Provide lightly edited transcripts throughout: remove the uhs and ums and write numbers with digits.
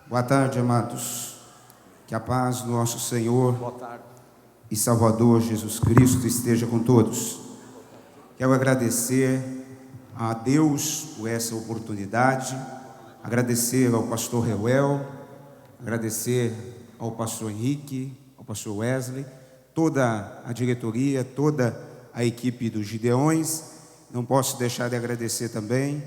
Boa tarde, amados. Que a paz do nosso Senhor e Salvador Jesus Cristo esteja com todos. Quero agradecer a Deus por essa oportunidade, agradecer ao pastor Reuel, agradecer ao pastor Henrique, ao pastor Wesley, toda a diretoria, toda a equipe dos Gideões. Não posso deixar de agradecer também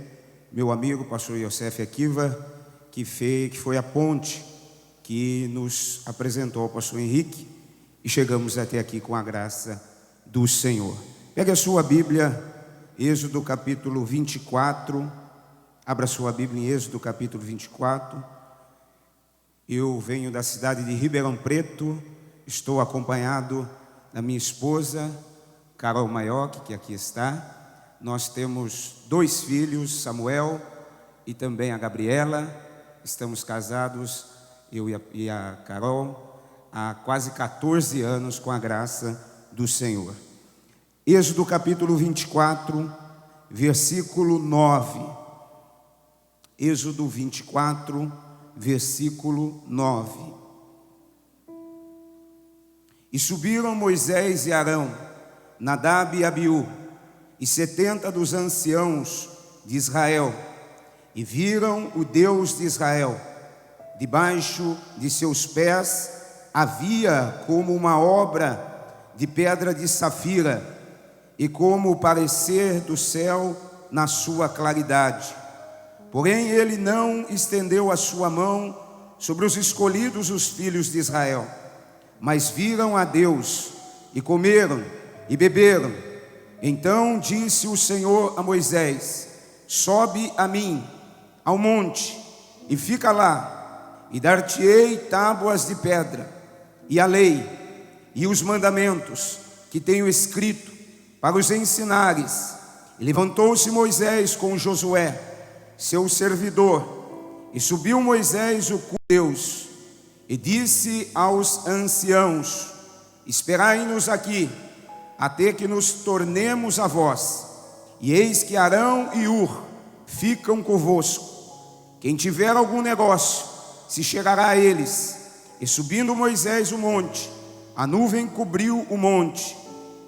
meu amigo pastor Yosef Akiva, que foi a ponte que nos apresentou ao pastor Henrique, e chegamos até aqui com a graça do Senhor. Pegue a sua Bíblia, Êxodo capítulo 24, abra sua Bíblia em Êxodo capítulo 24. Eu venho da cidade de Ribeirão Preto, estou acompanhado da minha esposa, Carol Maioc, que aqui está. Nós temos 2 filhos, Samuel e também a Gabriela. Estamos casados, eu e a Carol, há quase 14 anos com a graça do Senhor. Êxodo capítulo 24, versículo 9. Êxodo 24, versículo 9. E subiram Moisés e Arão, Nadab e Abiú, e 70 dos anciãos de Israel, e viram o Deus de Israel. Debaixo de seus pés havia como uma obra de pedra de safira, e como o parecer do céu na sua claridade. Porém ele não estendeu a sua mão sobre os escolhidos, os filhos de Israel, mas viram a Deus, e comeram e beberam. Então disse o Senhor a Moisés: sobe a mim ao monte e fica lá, e dar-te-ei tábuas de pedra, e a lei e os mandamentos que tenho escrito, para os ensinares. E levantou-se Moisés com Josué, seu servidor, e subiu Moisés o culto de Deus, e disse aos anciãos: esperai-nos aqui, até que nos tornemos a vós. E eis que Arão e Ur ficam convosco. Quem tiver algum negócio se chegará a eles. E subindo Moisés o monte, a nuvem cobriu o monte,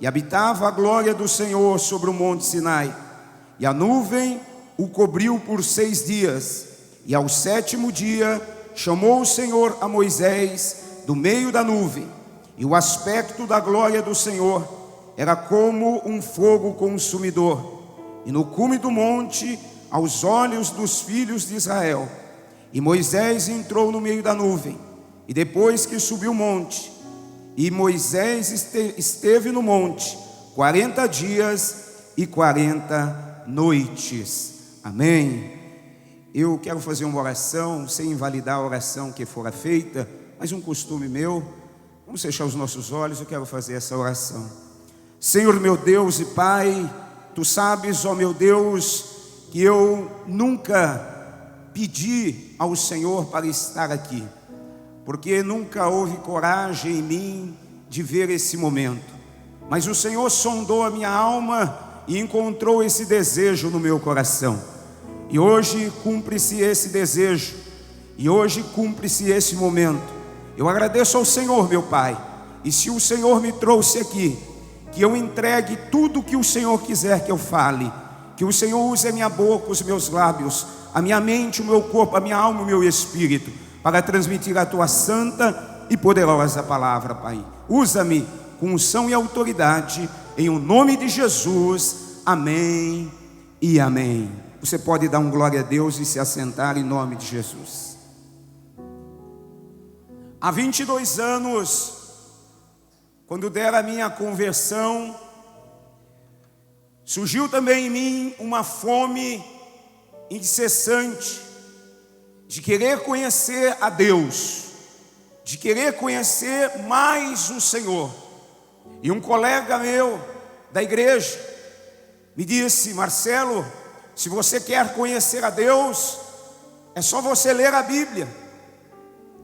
e habitava a glória do Senhor sobre o monte Sinai. E a nuvem o cobriu por 6 dias. E ao 7º dia chamou o Senhor a Moisés do meio da nuvem, e o aspecto da glória do Senhor era como um fogo consumidor, e no cume do monte, aos olhos dos filhos de Israel. E Moisés entrou no meio da nuvem, e depois que subiu o monte, e Moisés esteve no monte 40 dias e 40 noites. Amém. Eu quero fazer uma oração, sem invalidar a oração que fora feita, mas um costume meu. Vamos fechar os nossos olhos, eu quero fazer essa oração. Senhor meu Deus e Pai, Tu sabes, ó meu Deus, que eu nunca pedi ao Senhor para estar aqui, porque nunca houve coragem em mim de ver esse momento. Mas o Senhor sondou a minha alma e encontrou esse desejo no meu coração. E hoje cumpre-se esse desejo, e hoje cumpre-se esse momento. Eu agradeço ao Senhor, meu Pai, e se o Senhor me trouxe aqui, que eu entregue tudo o que o Senhor quiser que eu fale, que o Senhor use a minha boca, os meus lábios, a minha mente, o meu corpo, a minha alma, o meu espírito, para transmitir a Tua santa e poderosa palavra, Pai. Usa-me com unção e autoridade, em o nome de Jesus, amém e amém. Você pode dar um glória a Deus e se assentar em nome de Jesus. Há 22 anos, quando dera a minha conversão, surgiu também em mim uma fome incessante de querer conhecer a Deus, de querer conhecer mais o Senhor. E um colega meu da igreja me disse: Marcelo, se você quer conhecer a Deus, é só você ler a Bíblia.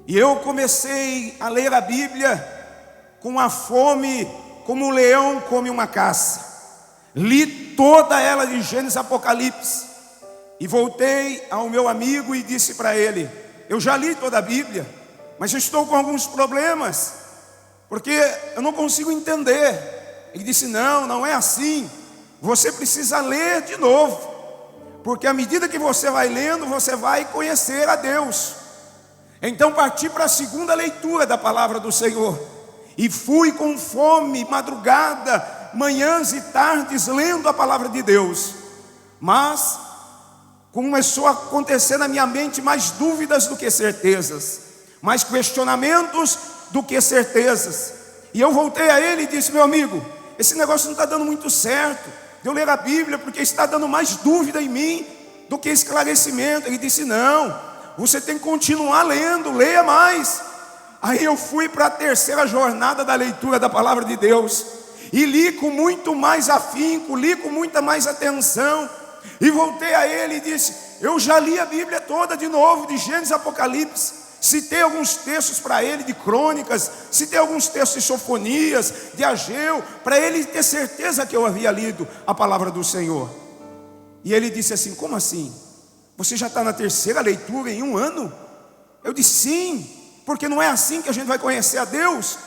E eu comecei a ler a Bíblia com a fome, como um leão come uma caça. Li toda ela de Gênesis a Apocalipse, e voltei ao meu amigo e disse para ele: eu já li toda a Bíblia, mas eu estou com alguns problemas, porque eu não consigo entender. Ele disse: não é assim, você precisa ler de novo, porque à medida que você vai lendo, você vai conhecer a Deus. Então parti para a segunda leitura da palavra do Senhor, e fui com fome, madrugada, manhãs e tardes, lendo a palavra de Deus. Mas começou a acontecer na minha mente mais dúvidas do que certezas, mais questionamentos do que certezas. E eu voltei a ele e disse: meu amigo, esse negócio não está dando muito certo de eu ler a Bíblia, porque está dando mais dúvida em mim do que esclarecimento. Ele disse: não, você tem que continuar lendo, leia mais. Aí eu fui para a terceira jornada da leitura da palavra de Deus, e li com muito mais afinco, li com muita mais atenção, e voltei a ele e disse: eu já li a Bíblia toda de novo, de Gênesis a Apocalipse. Citei alguns textos para ele de Crônicas, citei alguns textos de Sofonias, de Ageu, para ele ter certeza que eu havia lido a palavra do Senhor. E ele disse assim: como assim? Você já está na terceira leitura em um ano? Eu disse: sim, porque não é assim que a gente vai conhecer a Deus.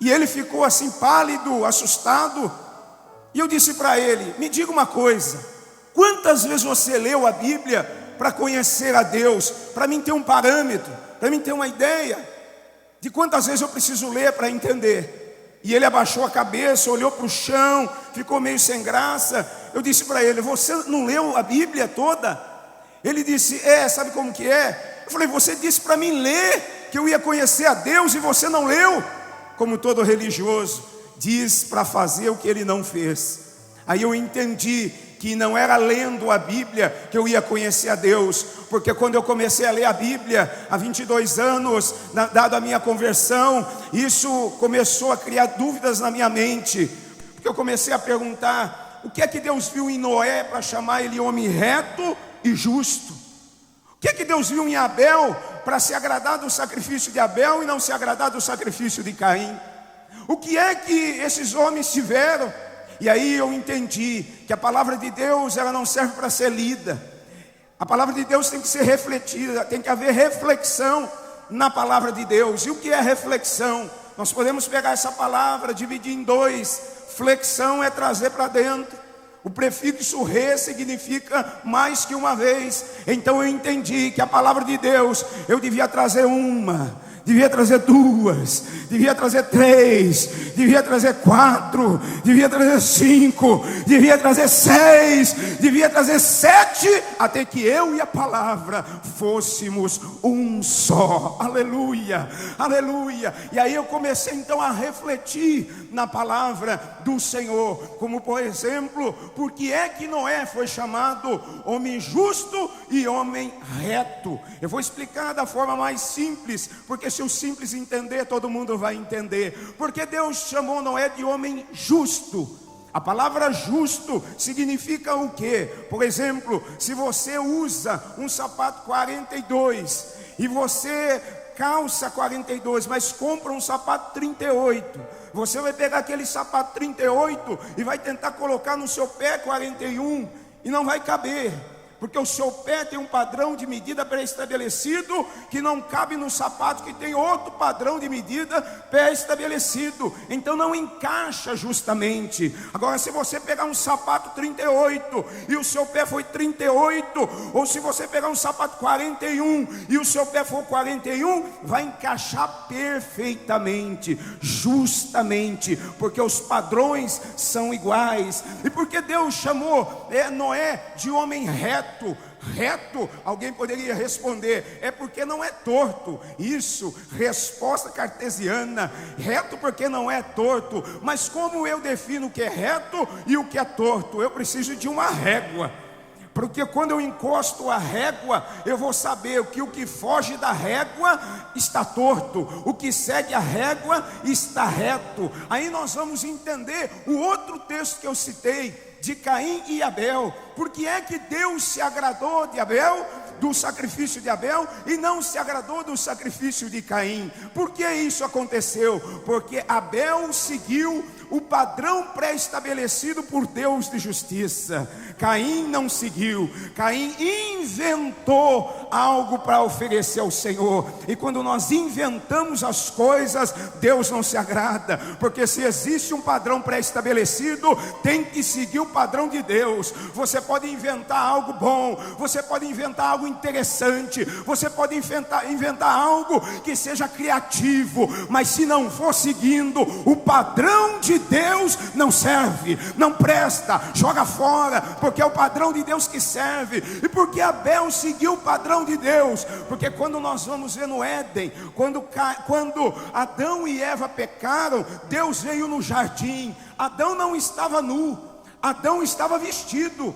E ele ficou assim pálido, assustado. E eu disse para ele: me diga uma coisa, quantas vezes você leu a Bíblia para conhecer a Deus, para mim ter um parâmetro, para mim ter uma ideia de quantas vezes eu preciso ler para entender? E ele abaixou a cabeça, olhou para o chão, ficou meio sem graça. Eu disse para ele: você não leu a Bíblia toda? Ele disse: sabe como que é? Eu falei: você disse para mim ler, que eu ia conhecer a Deus, e você não leu? Como todo religioso diz para fazer o que ele não fez. Aí eu entendi que não era lendo a Bíblia que eu ia conhecer a Deus, porque quando eu comecei a ler a Bíblia, há 22 anos, dado a minha conversão, isso começou a criar dúvidas na minha mente, porque eu comecei a perguntar: o que é que Deus viu em Noé para chamar ele homem reto e justo? O que é que Deus viu em Abel para se agradar do sacrifício de Abel e não se agradar do sacrifício de Caim? O que é que esses homens tiveram? E aí eu entendi que a palavra de Deus, ela não serve para ser lida. A palavra de Deus tem que ser refletida, tem que haver reflexão na palavra de Deus. E o que é reflexão? Nós podemos pegar essa palavra, dividir em dois. Flexão é trazer para dentro. O prefixo re significa mais que uma vez. Então eu entendi que a palavra de Deus, eu devia trazer uma, devia trazer duas, devia trazer três, devia trazer quatro, devia trazer cinco, devia trazer seis, devia trazer sete, até que eu e a palavra fôssemos um só. Aleluia, aleluia. E aí eu comecei então a refletir na palavra do Senhor, como por exemplo, por que é que Noé foi chamado homem justo e homem reto? Eu vou explicar da forma mais simples, porque se o simples entender, todo mundo vai entender. Porque Deus chamou Noé de homem justo. A palavra justo significa o quê? Por exemplo, se você usa um sapato 42 e você calça 42, mas compra um sapato 38, você vai pegar aquele sapato 38 e vai tentar colocar no seu pé 41 e não vai caber, porque o seu pé tem um padrão de medida pré-estabelecido que não cabe no sapato que tem outro padrão de medida pré-estabelecido. Então não encaixa justamente. Agora, se você pegar um sapato 38 e o seu pé foi 38, ou se você pegar um sapato 41 e o seu pé for 41, vai encaixar perfeitamente, justamente, porque os padrões são iguais. E porque Deus chamou Noé de homem reto? Reto, alguém poderia responder, é porque não é torto. Isso, resposta cartesiana. Reto porque não é torto. Mas como eu defino o que é reto e o que é torto? Eu preciso de uma régua, porque quando eu encosto a régua, eu vou saber que o que foge da régua está torto, o que segue a régua está reto. Aí nós vamos entender o outro texto que eu citei, de Caim e Abel. Por que é que Deus se agradou de Abel, do sacrifício de Abel, e não se agradou do sacrifício de Caim? Por que isso aconteceu? Porque Abel seguiu o padrão pré-estabelecido por Deus de justiça. Caim não seguiu. Caim inventou algo para oferecer ao Senhor. E quando nós inventamos as coisas, Deus não se agrada, porque se existe um padrão pré-estabelecido, tem que seguir o padrão de Deus. Você pode inventar algo bom, você pode inventar algo interessante, você pode inventar algo que seja criativo, mas se não for seguindo o padrão de Deus, não serve, não presta, joga fora, porque é o padrão de Deus que serve. E porque Abel seguiu o padrão de Deus? Porque quando nós vamos ver no Éden, quando Adão e Eva pecaram, Deus veio no jardim. Adão não estava nu, Adão estava vestido.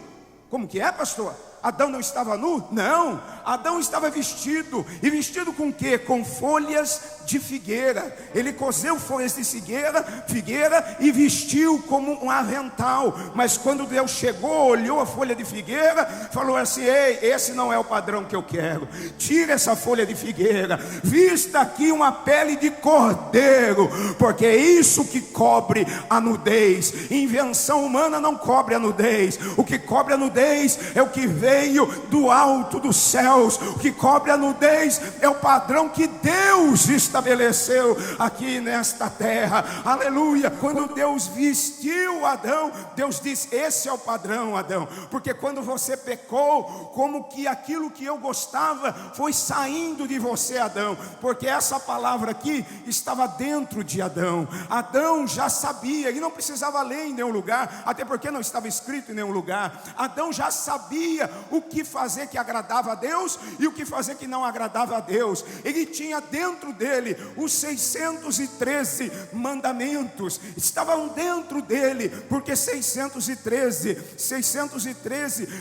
Como que é, pastor? Adão não estava nu? Não, Adão estava vestido. E vestido com o quê? Com folhas de figueira. Ele cozeu folhas de figueira e vestiu como um avental. Mas quando Deus chegou, olhou a folha de figueira, falou assim: ei, esse não é o padrão que eu quero. Tira essa folha de figueira, vista aqui uma pele de cordeiro, porque é isso que cobre a nudez. Invenção humana não cobre a nudez. O que cobre a nudez é o que veio do alto dos céus. O que cobre a nudez é o padrão que Deus estabeleceu aqui nesta terra. Aleluia. Quando Deus vestiu Adão, Deus disse: esse é o padrão, Adão, porque quando você pecou, como que aquilo que eu gostava foi saindo de você, Adão, porque essa palavra aqui estava dentro de Adão. Adão já sabia, e não precisava ler em nenhum lugar, até porque não estava escrito em nenhum lugar. Adão já sabia o que fazer que agradava a Deus e o que fazer que não agradava a Deus. Ele tinha dentro dele os 613 mandamentos, estavam dentro dele, porque 613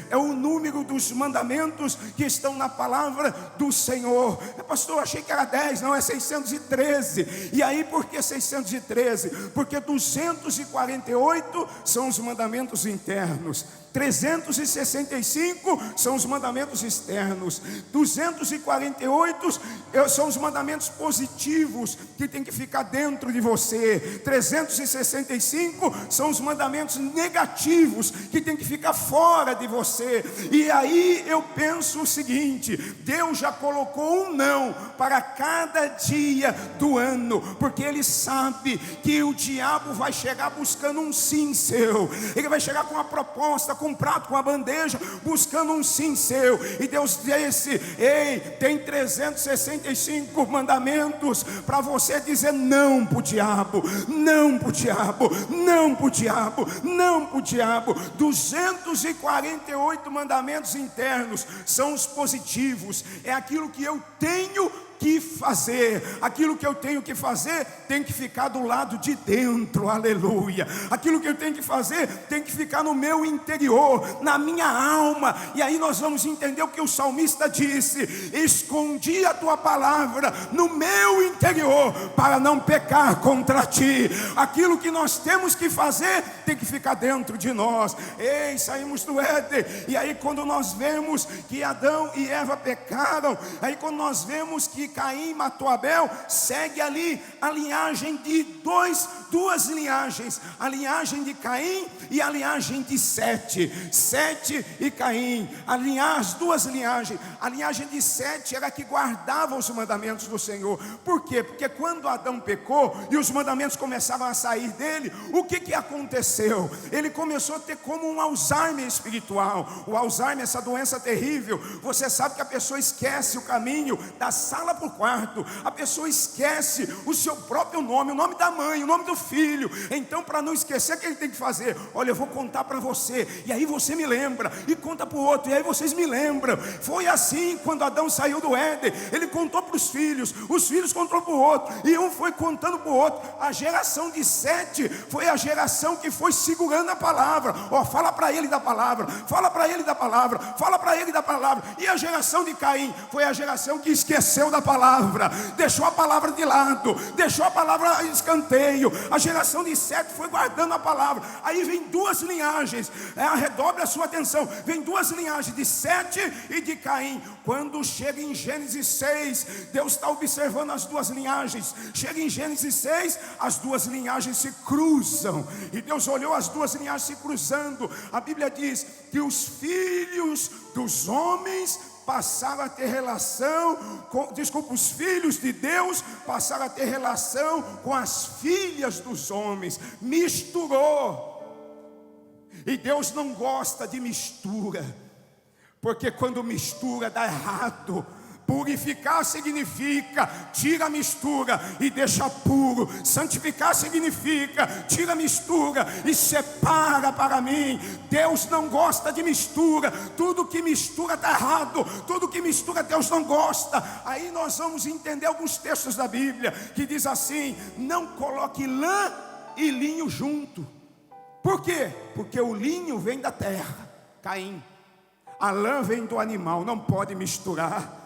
é o número dos mandamentos que estão na palavra do Senhor. Pastor, achei que era 10, não, é 613. E aí por que 613? Porque 248 são os mandamentos internos, 365 são os mandamentos externos, 248 são os mandamentos positivos que tem que ficar dentro de você, 365 são os mandamentos negativos que tem que ficar fora de você. E aí eu penso o seguinte: Deus já colocou um não para cada dia do ano, porque Ele sabe que o diabo vai chegar buscando um sim seu. Ele vai chegar com uma proposta, com um prato, com uma bandeja, buscando um sim seu. E Deus disse: ei, tem 365 mandamentos para você dizer não para o diabo, não para o diabo, não para o diabo, não para o diabo. 248 mandamentos internos são os positivos, é aquilo que eu tenho que fazer. Aquilo que eu tenho que fazer tem que ficar do lado de dentro, aleluia. Aquilo que eu tenho que fazer tem que ficar no meu interior, na minha alma. E aí nós vamos entender o que o salmista disse: escondi a tua palavra no meu interior para não pecar contra ti. Aquilo que nós temos que fazer tem que ficar dentro de nós. Ei, saímos do Éden, e aí quando nós vemos que Adão e Eva pecaram, aí quando nós vemos que Caim matou Abel, segue ali a linhagem de duas linhagens, a linhagem de Caim e a linhagem de Sete e Caim, as duas linhagens. A linhagem de Sete era que guardava os mandamentos do Senhor. Por quê? Porque quando Adão pecou e os mandamentos começavam a sair dele, o que aconteceu? Ele começou a ter como um Alzheimer espiritual. O Alzheimer, essa doença terrível, você sabe que a pessoa esquece o caminho da sala para o quarto, a pessoa esquece o seu próprio nome, o nome da mãe, o nome do filho. Então, para não esquecer, o que ele tem que fazer? Olha, eu vou contar para você, e aí você me lembra, e conta para o outro, e aí vocês me lembram. Foi assim quando Adão saiu do Éden. Ele contou para os filhos contou para o outro, e um foi contando para o outro. A geração de Sete foi a geração que foi segurando a palavra. Fala para ele da palavra, fala para ele da palavra, fala para ele da palavra. E a geração de Caim foi a geração que esqueceu da palavra, deixou a palavra de lado, deixou a palavra em escanteio. A geração de Sete foi guardando a palavra. Aí vem duas linhagens, redobre a sua atenção, vem duas linhagens, de Sete e de Caim. Quando chega em Gênesis 6, Deus está observando as duas linhagens. Chega em Gênesis 6, as duas linhagens se cruzam, e Deus olhou as duas linhagens se cruzando. A Bíblia diz que os filhos dos homens passaram a ter relação os filhos de Deus passaram a ter relação com as filhas dos homens. Misturou. E Deus não gosta de mistura, porque quando mistura dá errado. Purificar significa tira a mistura e deixa puro. Santificar significa tira a mistura e separa para mim. Deus não gosta de mistura. Tudo que mistura está errado. Tudo que mistura Deus não gosta. Aí nós vamos entender alguns textos da Bíblia que diz assim: não coloque lã e linho junto. Por quê? Porque o linho vem da terra, Caim. A lã vem do animal, não pode misturar.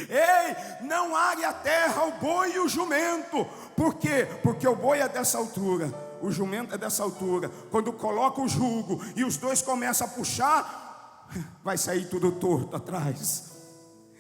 Ei, não are a terra o boi e o jumento. Por quê? Porque o boi é dessa altura, o jumento é dessa altura. Quando coloca o jugo e os dois começam a puxar, vai sair tudo torto atrás.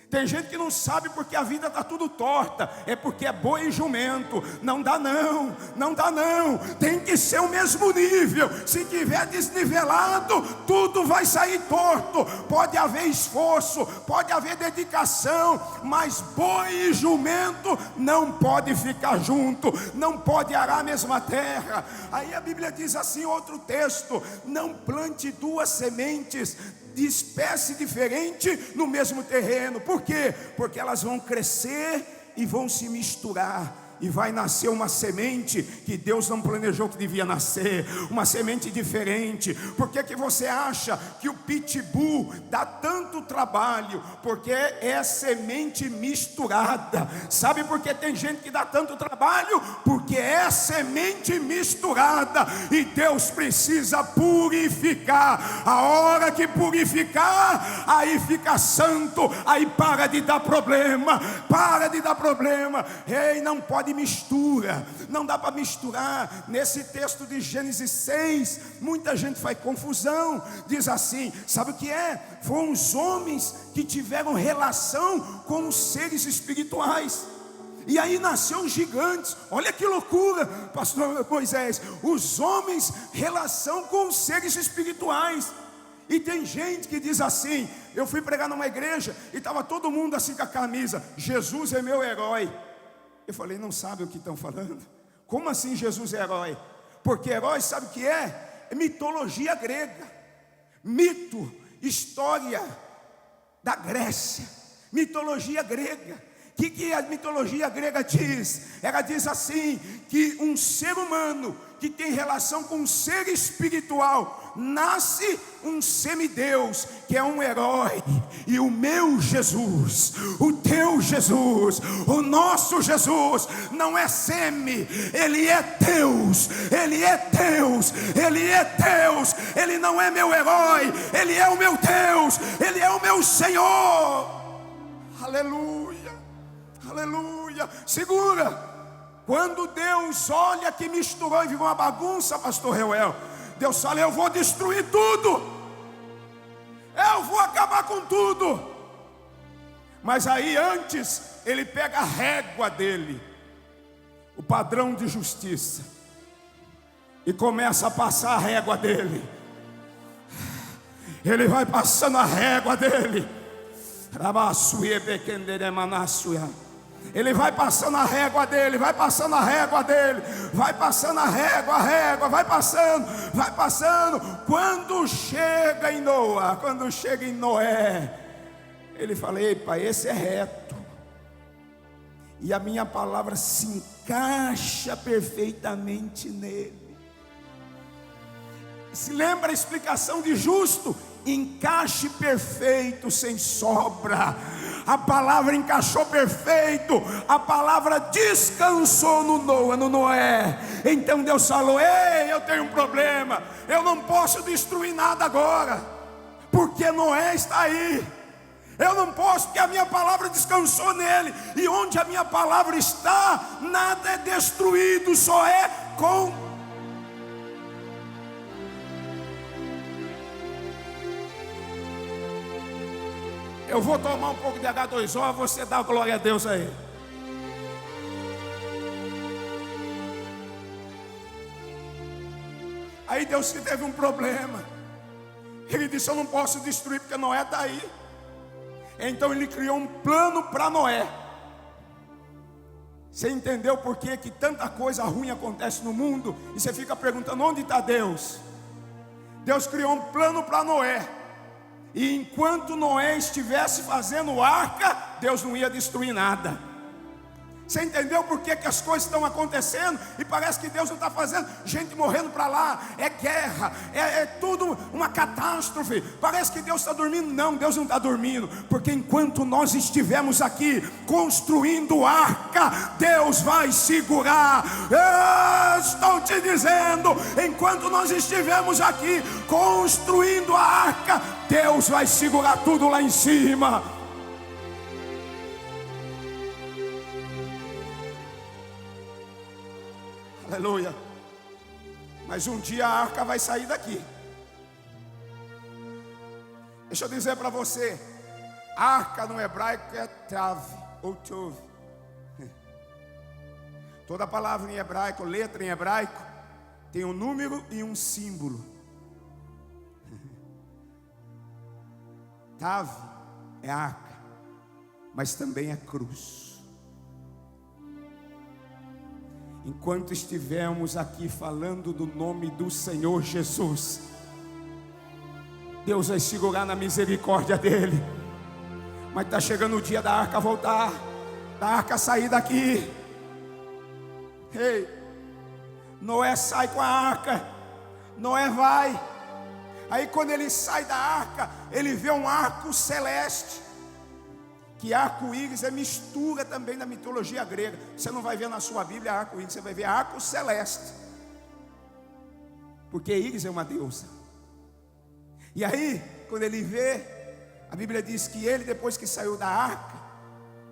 Tem gente que não sabe porque a vida está tudo torta. É porque é boi e jumento. Não dá não, não dá não. Tem que ser o mesmo nível. Se tiver desnivelado, tudo vai sair torto. Pode haver esforço, pode haver dedicação, mas boi e jumento não pode ficar junto. Não pode arar a mesma terra. Aí a Bíblia diz assim, outro texto: não plante duas sementes de espécie diferente no mesmo terreno. Por quê? Porque elas vão crescer e vão se misturar. E vai nascer uma semente que Deus não planejou que devia nascer. Uma semente diferente. Por que você acha que o pitbull dá tanto trabalho? Porque é semente misturada. Sabe por que tem gente que dá tanto trabalho? Porque é semente misturada. E Deus precisa purificar. A hora que purificar, aí fica santo. Aí para de dar problema. Para de dar problema. Ei, não pode mistura, não dá para misturar. Nesse texto de Gênesis 6, muita gente faz confusão. Diz assim, sabe o que é? Foram os homens que tiveram relação com os seres espirituais. E aí nasceu os gigantes. Olha que loucura, pastor Moisés. Os homens, relação com os seres espirituais. E tem gente que diz assim, eu fui pregar numa igreja e estava todo mundo assim com a camisa: Jesus é meu herói. Eu falei, não sabe o que estão falando? Como assim Jesus é herói? Porque herói sabe o que é? É mitologia grega. Mito, história da Grécia. Mitologia grega. O que a mitologia grega diz? Ela diz assim, que um ser humano que tem relação com um ser espiritual, nasce um semideus, que é um herói. E o meu Jesus, o teu Jesus, o nosso Jesus, não é semi, ele é Deus, ele é Deus, ele é Deus. Ele não é meu herói, ele é o meu Deus, ele é o meu Senhor. Aleluia, aleluia. Segura. Quando Deus olha que misturou e virou uma bagunça, pastor Reuel, Deus fala, eu vou destruir tudo, eu vou acabar com tudo. Mas aí antes, ele pega a régua dele, o padrão de justiça, e começa a passar a régua dele. Ele vai passando a régua dele. Ele vai passando a régua dele, vai passando a régua dele, vai passando a régua, vai passando. Quando chega em Noé, ele fala, epa, esse é reto. E a minha palavra se encaixa perfeitamente nele. Se lembra a explicação de justo? Encaixe perfeito, sem sobra. A palavra encaixou perfeito. A palavra descansou no Noé. Então Deus falou, ei, eu tenho um problema. Eu não posso destruir nada agora, porque Noé está aí. Eu não posso, porque a minha palavra descansou nele. E onde a minha palavra está, nada é destruído, só é com... Eu vou tomar um pouco de H2O, você dá glória a Deus aí. Aí Deus teve um problema. Ele disse, eu não posso destruir porque Noé está aí. Então ele criou um plano para Noé. Você entendeu por que tanta coisa ruim acontece no mundo? E você fica perguntando: onde está Deus? Deus criou um plano para Noé. E enquanto Noé estivesse fazendo arca, Deus não ia destruir nada. Você entendeu por que as coisas estão acontecendo? E parece que Deus não está fazendo. Gente morrendo para lá, é guerra, é tudo uma catástrofe. Parece que Deus está dormindo. Não, Deus não está dormindo. Porque enquanto nós estivermos aqui construindo arca, Deus vai segurar. Eu estou te dizendo, enquanto nós estivermos aqui construindo a arca, Deus vai segurar tudo lá em cima. Aleluia. Mas um dia a arca vai sair daqui. Deixa eu dizer para você, arca no hebraico é tav ou tov. Toda palavra em hebraico, letra em hebraico, tem um número e um símbolo. Tav é arca, mas também é cruz. Enquanto estivermos aqui falando do nome do Senhor Jesus, Deus vai segurar na misericórdia dele. Mas está chegando o dia da arca voltar, da arca sair daqui. Ei, Noé sai com a arca. Noé vai. Aí quando ele sai da arca, ele vê um arco celeste. Que arco-íris é mistura também da mitologia grega. Você não vai ver na sua Bíblia arco-íris, você vai ver arco celeste. Porque íris é uma deusa. E aí, quando ele vê, a Bíblia diz que ele, depois que saiu da arca,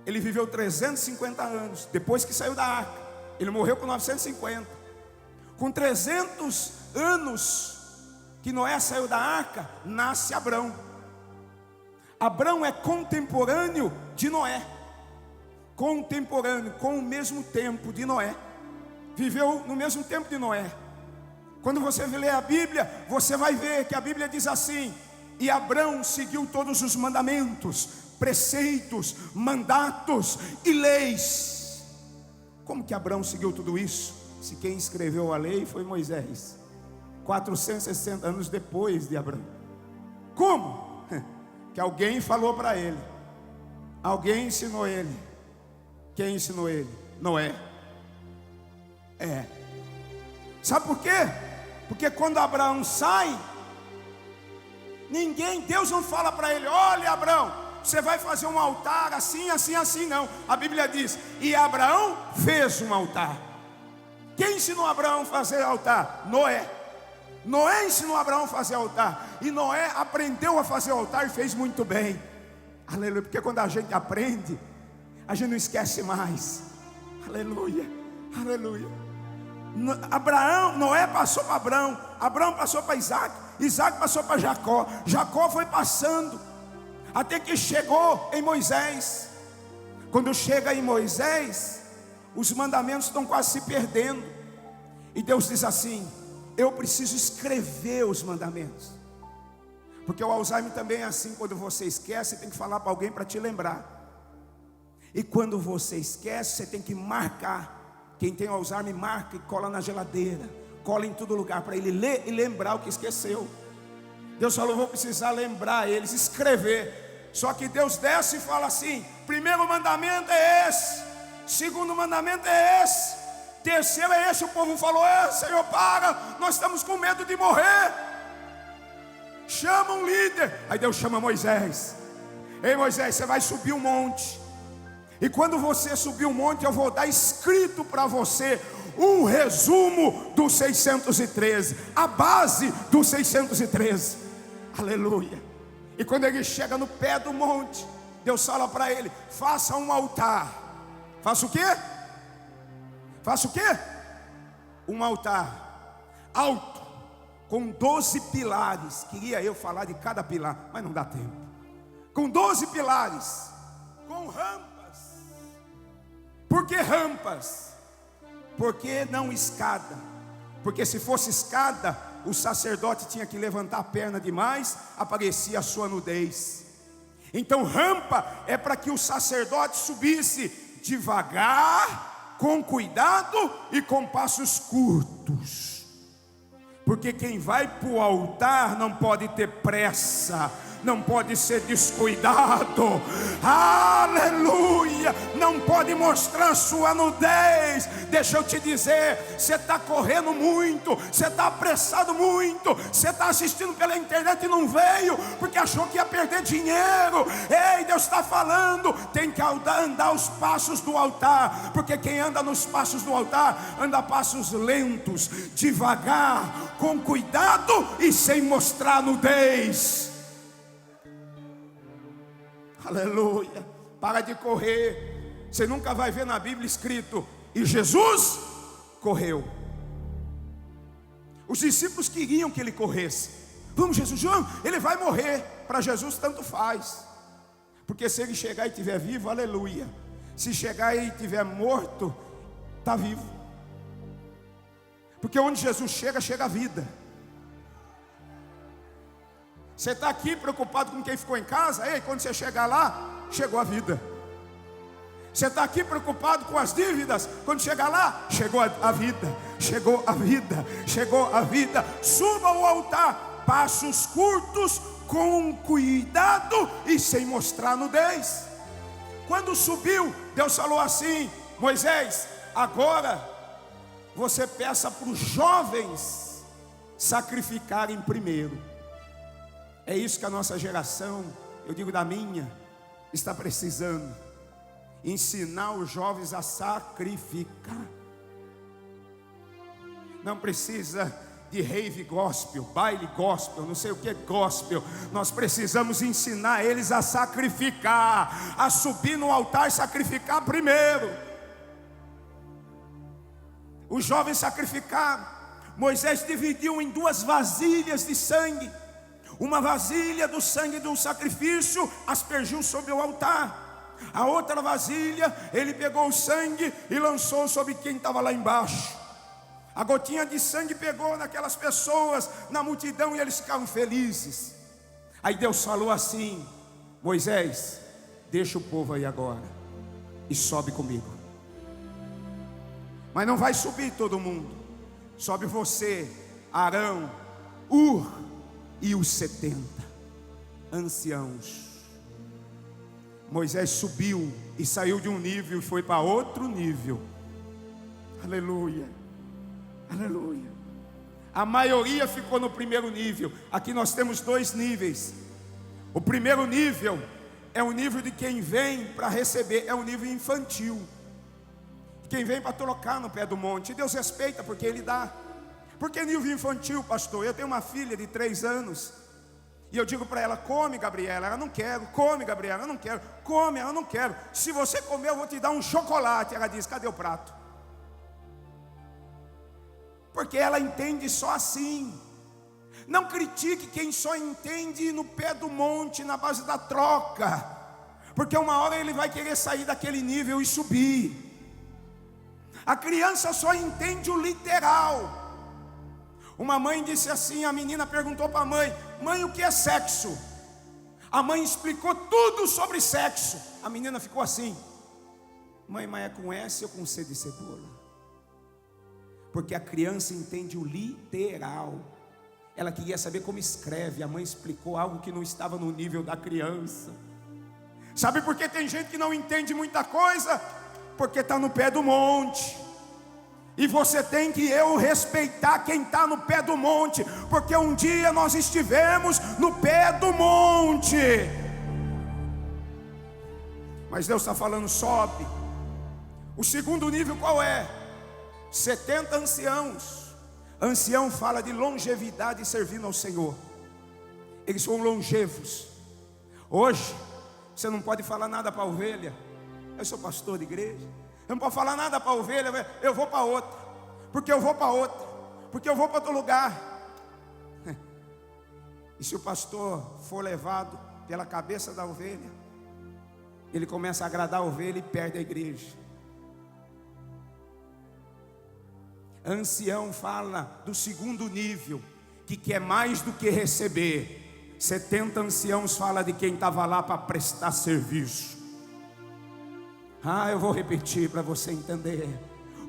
ele viveu 350 anos. Depois que saiu da arca, ele morreu com 950. Com 300 anos que Noé saiu da arca, nasce Abrão. Abrão é contemporâneo de Noé. Contemporâneo, com o mesmo tempo de Noé. Viveu no mesmo tempo de Noé. Quando você ler a Bíblia, você vai ver que a Bíblia diz assim: e Abrão seguiu todos os mandamentos, preceitos, mandatos e leis. Como que Abrão seguiu tudo isso? Se quem escreveu a lei foi Moisés, 460 anos depois de Abrão. Como? Que alguém falou para ele, alguém ensinou ele. Quem ensinou ele? Noé. Sabe por quê? Porque quando Abraão sai, Deus não fala para ele: olha, Abraão, você vai fazer um altar assim, assim, assim. Não, a Bíblia diz: e Abraão fez um altar. Quem ensinou Abraão a fazer altar? Noé. Noé ensinou Abraão a fazer altar. E Noé aprendeu a fazer altar e fez muito bem. Aleluia. Porque quando a gente aprende, a gente não esquece mais. Aleluia. Aleluia. Noé passou para Abraão. Abraão passou para Isaac. Isaac passou para Jacó. Jacó foi passando até que chegou em Moisés. Quando chega em Moisés, os mandamentos estão quase se perdendo. E Deus diz assim: eu preciso escrever os mandamentos. Porque o Alzheimer também é assim. Quando você esquece, você tem que falar para alguém para te lembrar. E quando você esquece, você tem que marcar. Quem tem Alzheimer marca e cola na geladeira, cola em todo lugar, para ele ler e lembrar o que esqueceu. Deus falou: vou precisar lembrar eles, escrever. Só que Deus desce e fala assim: primeiro mandamento é esse, segundo mandamento é esse, terceiro é esse. O povo falou: Senhor, para, nós estamos com medo de morrer. Chama um líder. Aí Deus chama Moisés: ei Moisés, você vai subir um monte. E quando você subir um monte, eu vou dar escrito para você um resumo do 613, a base do 613. Aleluia. E quando ele chega no pé do monte, Deus fala para ele: faça um altar. Faça o quê? Faça o quê? Um altar alto, com 12 pilares. Queria eu falar de cada pilar, mas não dá tempo. Com 12 pilares, com rampas. Por que rampas? Porque não escada? Porque se fosse escada, o sacerdote tinha que levantar a perna demais, aparecia a sua nudez. Então rampa é para que o sacerdote subisse devagar, com cuidado e com passos curtos. Porque quem vai para o altar não pode ter pressa, não pode ser descuidado, aleluia, não pode mostrar sua nudez. Deixa eu te dizer, você está correndo muito, você está apressado muito, você está assistindo pela internet e não veio, porque achou que ia perder dinheiro. Ei, Deus está falando, tem que andar os passos do altar, porque quem anda nos passos do altar, anda a passos lentos, devagar, com cuidado e sem mostrar nudez. Aleluia, para de correr. Você nunca vai ver na Bíblia escrito, e Jesus correu. Os discípulos queriam que ele corresse. Vamos, Jesus, vamos, ele vai morrer. Para Jesus tanto faz, porque se ele chegar e estiver vivo, aleluia. Se chegar e estiver morto, está vivo. Porque onde Jesus chega, chega a vida. Você está aqui preocupado com quem ficou em casa? Ei, quando você chegar lá, chegou a vida. Você está aqui preocupado com as dívidas? Quando chegar lá, chegou a vida. Chegou a vida, chegou a vida. Suba ao altar, passos curtos, com cuidado e sem mostrar nudez. Quando subiu, Deus falou assim: Moisés, agora você peça para os jovens sacrificarem primeiro. É isso que a nossa geração, eu digo da minha, está precisando. Ensinar os jovens a sacrificar. Não precisa de rave gospel, baile gospel, não sei o que é gospel. Nós precisamos ensinar eles a sacrificar, a subir no altar e sacrificar primeiro. Os jovens sacrificaram. Moisés dividiu em 2 vasilhas de sangue. Uma vasilha do sangue do sacrifício aspergiu sobre o altar. A outra vasilha, ele pegou o sangue e lançou sobre quem estava lá embaixo. A gotinha de sangue pegou naquelas pessoas, na multidão, e eles ficaram felizes. Aí Deus falou assim: Moisés, deixa o povo aí agora e sobe comigo. Mas não vai subir todo mundo. Sobe você, Arão, e os 70 anciãos. Moisés subiu e saiu de um nível e foi para outro nível. Aleluia, aleluia. A maioria ficou no primeiro nível. Aqui nós temos 2 níveis. O primeiro nível é o nível de quem vem para receber, é o nível infantil. Quem vem para trocar no pé do monte. Deus respeita porque Ele dá. Por que nível infantil, pastor? Eu tenho uma filha de 3 anos. E eu digo para ela: come, Gabriela. Ela: não quero. Come, Gabriela. Eu não quero. Come, ela: não quero. Se você comer, eu vou te dar um chocolate. Ela diz: cadê o prato? Porque ela entende só assim. Não critique quem só entende no pé do monte, na base da troca. Porque uma hora ele vai querer sair daquele nível e subir. A criança só entende o literal. Uma mãe disse assim, a menina perguntou para a mãe: mãe, o que é sexo? A mãe explicou tudo sobre sexo. A menina ficou assim: mãe, mas é com S ou com C de cebola? Porque a criança entende o literal. Ela queria saber como escreve. A mãe explicou algo que não estava no nível da criança. Sabe por que tem gente que não entende muita coisa? Porque está no pé do monte. E você tem que respeitar quem está no pé do monte, porque um dia nós estivemos no pé do monte. Mas Deus está falando: sobe. O segundo nível qual é? 70 anciãos. Ancião fala de longevidade servindo ao Senhor. Eles foram longevos. Hoje você não pode falar nada para a ovelha: eu sou pastor de igreja. Eu não posso falar nada para a ovelha: eu vou para outra, porque eu vou para outra, porque eu vou para outro lugar. E se o pastor for levado pela cabeça da ovelha, ele começa a agradar a ovelha e perde a igreja. Ancião fala do segundo nível, que quer mais do que receber, 70 anciãos fala de quem estava lá para prestar serviço. Eu vou repetir para você entender.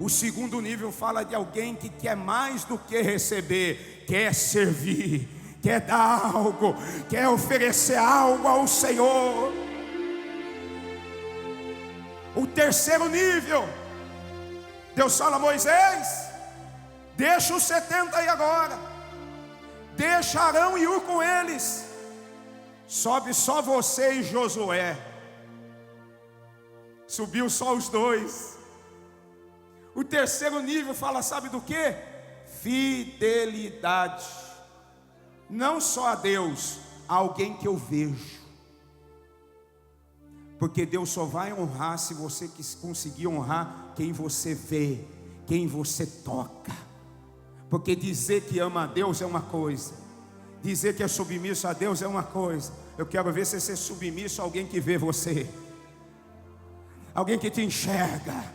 O segundo nível fala de alguém que quer mais do que receber, quer servir, quer dar algo, quer oferecer algo ao Senhor. O terceiro nível, Deus fala a Moisés: deixa os 70 aí agora, deixa Arão e Hur com eles, sobe só você e Josué. Subiu só os dois. O terceiro nível fala, sabe do que? Fidelidade. Não só a Deus, a alguém que eu vejo. Porque Deus só vai honrar se você conseguir honrar quem você vê, quem você toca. Porque dizer que ama a Deus é uma coisa, dizer que é submisso a Deus é uma coisa. Eu quero ver você ser submisso a alguém que vê você, alguém que te enxerga.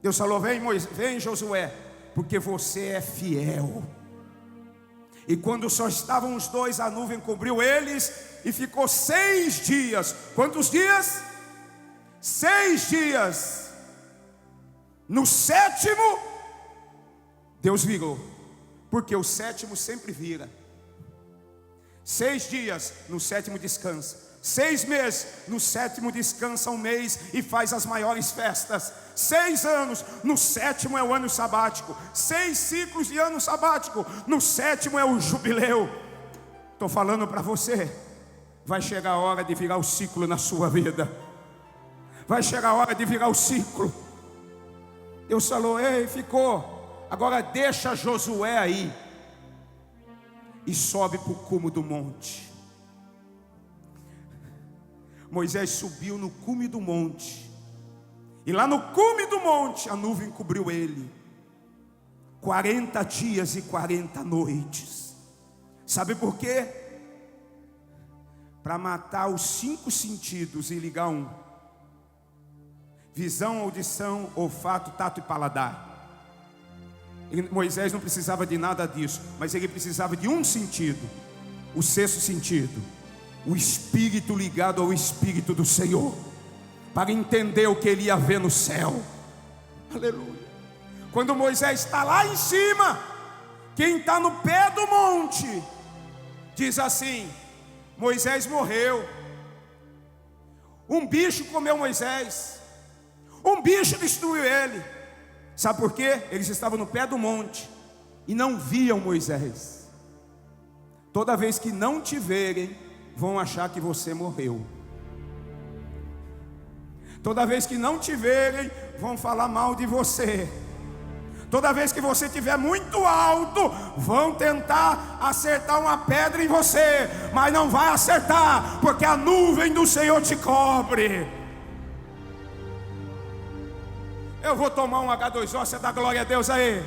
Deus falou: vem Josué, porque você é fiel. E quando só estavam os dois, a nuvem cobriu eles e ficou 6 dias. Quantos dias? 6 dias. No 7º, Deus virou, porque o 7º sempre vira. 6 dias, no 7º descansa. 6 meses, no 7º descansa um mês e faz as maiores festas. 6 anos, no 7º é o ano sabático. 6 ciclos de ano sabático, no 7º é o jubileu. Estou falando para você, vai chegar a hora de virar o ciclo na sua vida. Vai chegar a hora de virar o ciclo. Deus falou: ei, ficou, agora deixa Josué aí e sobe para o cume do monte. Moisés subiu no cume do monte, e lá no cume do monte a nuvem cobriu ele 40 dias e 40 noites. Sabe por quê? Para matar os 5 sentidos e ligar um: visão, audição, olfato, tato e paladar. Moisés não precisava de nada disso, mas ele precisava de um sentido, o 6º sentido, o espírito ligado ao Espírito do Senhor, para entender o que ele ia ver no céu. Aleluia. Quando Moisés está lá em cima, quem está no pé do monte diz assim: Moisés morreu, um bicho comeu Moisés, um bicho destruiu ele. Sabe por quê? Eles estavam no pé do monte e não viam Moisés. Toda vez que não te verem, vão achar que você morreu. Toda vez que não te verem, vão falar mal de você. Toda vez que você estiver muito alto, vão tentar acertar uma pedra em você, mas não vai acertar, porque a nuvem do Senhor te cobre. Eu vou tomar um H2O, você dá glória a Deus aí.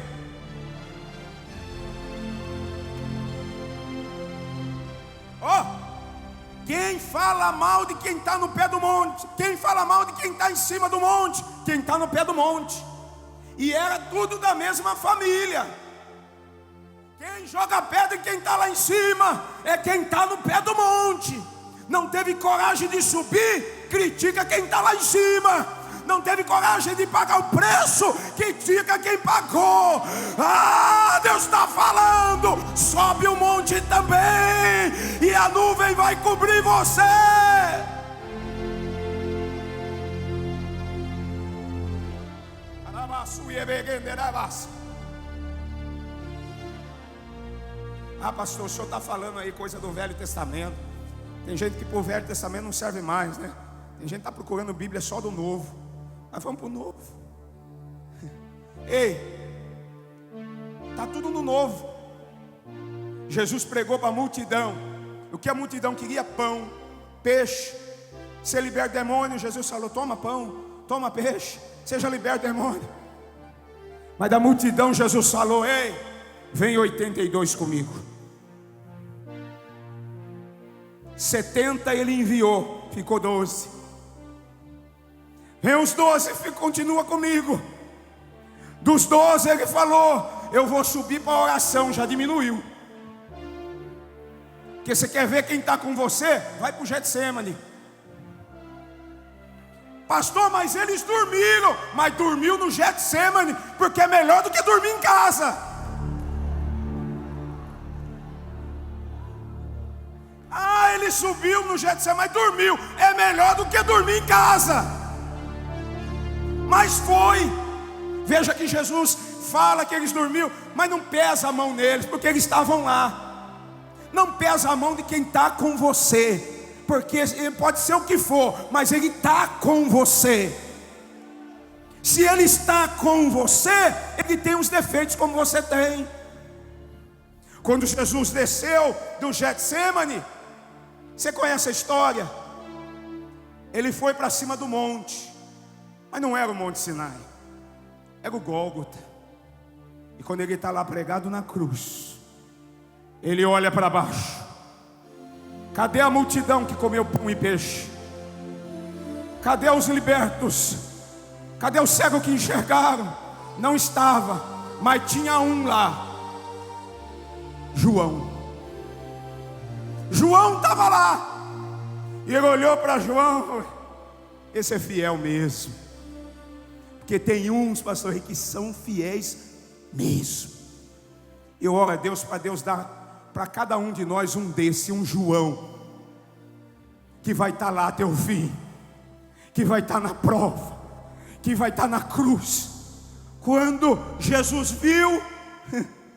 Quem fala mal de quem está no pé do monte? Quem fala mal de quem está em cima do monte? Quem está no pé do monte. E era tudo da mesma família. Quem joga pedra em quem está lá em cima é quem está no pé do monte. Não teve coragem de subir, critica quem está lá em cima. Não teve coragem de pagar o preço, critica quem pagou. Deus está falando: sobe o monte também, e a nuvem vai cobrir você. Pastor, o senhor está falando aí coisa do Velho Testamento. Tem gente que para o Velho Testamento não serve mais, né? Tem gente que está procurando Bíblia só do Novo. Mas vamos para o Novo. Ei, está tudo no Novo. Jesus pregou para a multidão. O que a multidão queria? Pão, peixe. Ser liberto demônio. Jesus falou: toma pão, toma peixe, seja liberto demônio. Mas da multidão Jesus falou: ei, vem 82 comigo. 70 ele enviou, ficou 12. Vem os 12, continua comigo. Dos 12 ele falou: eu vou subir para a oração, já diminuiu. Porque você quer ver quem está com você? Vai para o Getsemane. Pastor, mas eles dormiram. Mas dormiu no Getsemane, porque é melhor do que dormir em casa. Ah, ele subiu no Getsemane, mas dormiu. É melhor do que dormir em casa. Mas foi. Veja que Jesus fala que eles dormiram, mas não pesa a mão neles, porque eles estavam lá. Não pesa a mão de quem está com você, porque pode ser o que for, mas Ele está com você. Se Ele está com você, Ele tem os defeitos como você tem. Quando Jesus desceu do Getsemane, você conhece a história? Ele foi para cima do monte, mas não era o Monte Sinai, era o Gólgota. E quando Ele está lá pregado na cruz, Ele olha para baixo. Cadê a multidão que comeu pão e peixe? Cadê os libertos? Cadê os cegos que enxergaram? Não estava, mas tinha um lá, João. João estava lá. E ele olhou para João. Esse é fiel mesmo. Porque tem uns, pastor, que são fiéis mesmo. Eu oro a Deus para Deus dar para cada um de nós um desse, um João, que vai estar lá até o fim, que vai estar na prova, que vai estar na cruz. Quando Jesus viu,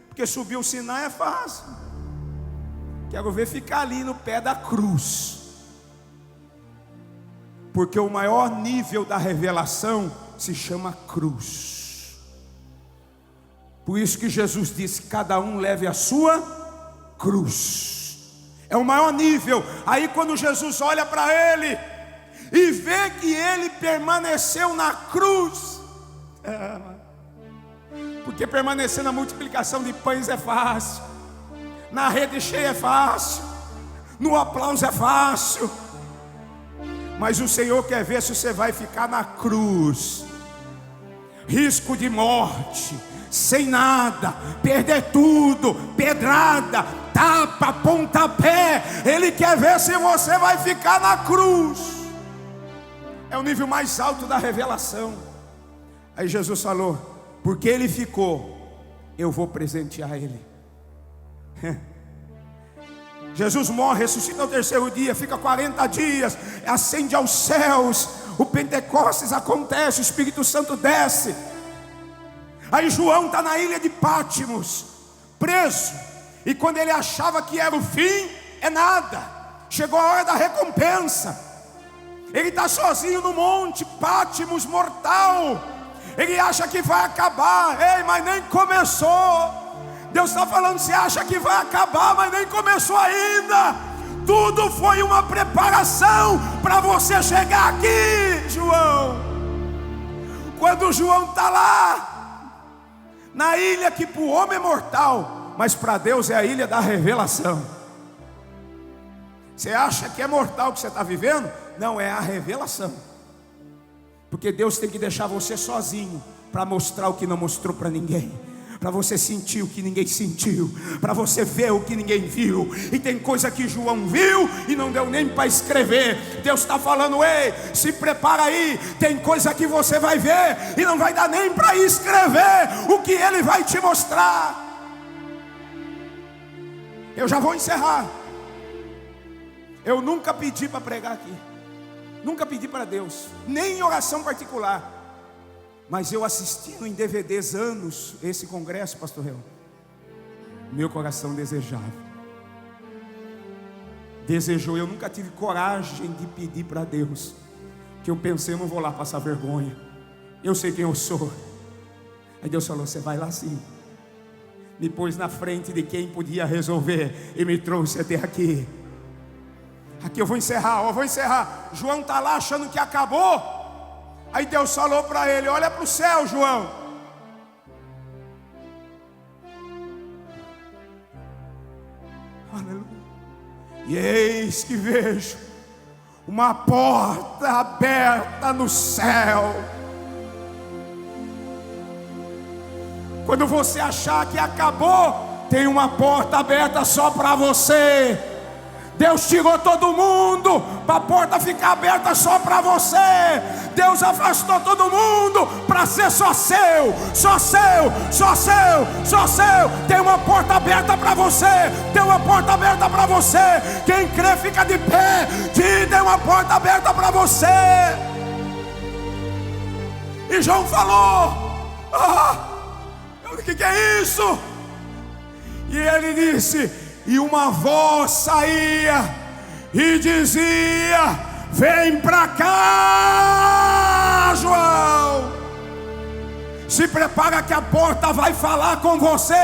porque subir o Sinai é fácil, quero ver ficar ali no pé da cruz, porque o maior nível da revelação se chama cruz. Por isso que Jesus disse: cada um leve a sua cruz. É o maior nível. Aí quando Jesus olha para ele e vê que ele permaneceu na cruz, porque permanecer na multiplicação de pães é fácil, na rede cheia é fácil, no aplauso é fácil, mas o Senhor quer ver se você vai ficar na cruz, risco de morte, sem nada, perder tudo, pedrada, tapa, pontapé. Ele quer ver se você vai ficar na cruz. É o nível mais alto da revelação. Aí Jesus falou: porque ele ficou, eu vou presentear ele. Jesus morre, ressuscita no terceiro dia, fica 40 dias, ascende aos céus, o Pentecostes acontece, o Espírito Santo desce. Aí João está na ilha de Pátimos, preso, e quando ele achava que era o fim, é nada, chegou a hora da recompensa. Ele está sozinho no monte Pátimos, mortal. Ele acha que vai acabar, ei, mas nem começou. Deus está falando: você acha que vai acabar, mas nem começou ainda. Tudo foi uma preparação para você chegar aqui, João. Quando João está lá na ilha que para o homem é mortal, mas para Deus é a ilha da revelação. Você acha que é mortal o que você está vivendo? Não, é a revelação. Porque Deus tem que deixar você sozinho para mostrar o que não mostrou para ninguém, para você sentir o que ninguém sentiu, para você ver o que ninguém viu. E tem coisa que João viu e não deu nem para escrever. Deus está falando: ei, se prepara aí, tem coisa que você vai ver e não vai dar nem para escrever o que Ele vai te mostrar. Eu já vou encerrar. Eu nunca pedi para pregar aqui, nunca pedi para Deus, nem em oração particular. Mas eu assistindo em DVDs anos esse congresso, pastor Real, meu coração desejou. Eu nunca tive coragem de pedir para Deus, que eu pensei: eu não vou lá passar vergonha, eu sei quem eu sou. Aí Deus falou: você vai lá sim. Me pôs na frente de quem podia resolver e me trouxe até aqui. Aqui eu vou encerrar. João está lá achando que acabou. Aí Deus falou para ele: olha para o céu, João. Aleluia. E eis que vejo uma porta aberta no céu. Quando você achar que acabou, tem uma porta aberta só para você. Deus tirou todo mundo para a porta ficar aberta só para você. Deus afastou todo mundo para ser só seu, só seu, só seu, só seu. Tem uma porta aberta para você, tem uma porta aberta para você. Quem crê fica de pé. Tem uma porta aberta para você. E João falou: o que é isso? E ele disse: e uma voz saía e dizia: vem para cá, João. Se prepara que a porta vai falar com você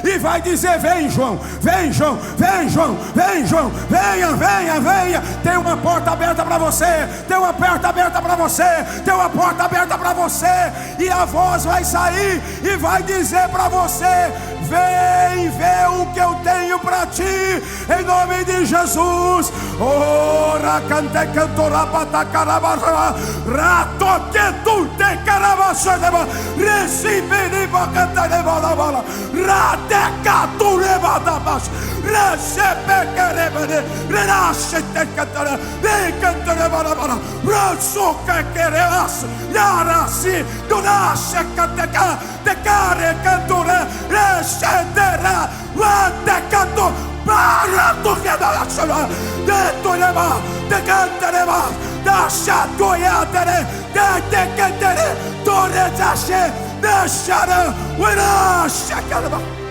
e vai dizer: vem, João, vem, João, vem, João, vem, João, venha, venha, venha. Tem uma porta aberta para você, tem uma porta aberta para você, tem uma porta aberta para você. E a voz vai sair e vai dizer para você: vem ver o que eu tenho para ti, em nome de Jesus. Ora, cante, cantora, batacarabara, rato, que tu te carabachadeba, recebe, bacantareba, ratecatureba da baixo, recebe, querebere, renasce, te cantara, recantareba, raçoca, quereas, yarasi, donasce, canteca, te care, cantora, recederá, ratecato, para tu que da chama, de toreba, de cantareba, da chatoiatere, de cantere, torre da che, da chara, uera, chacaraba.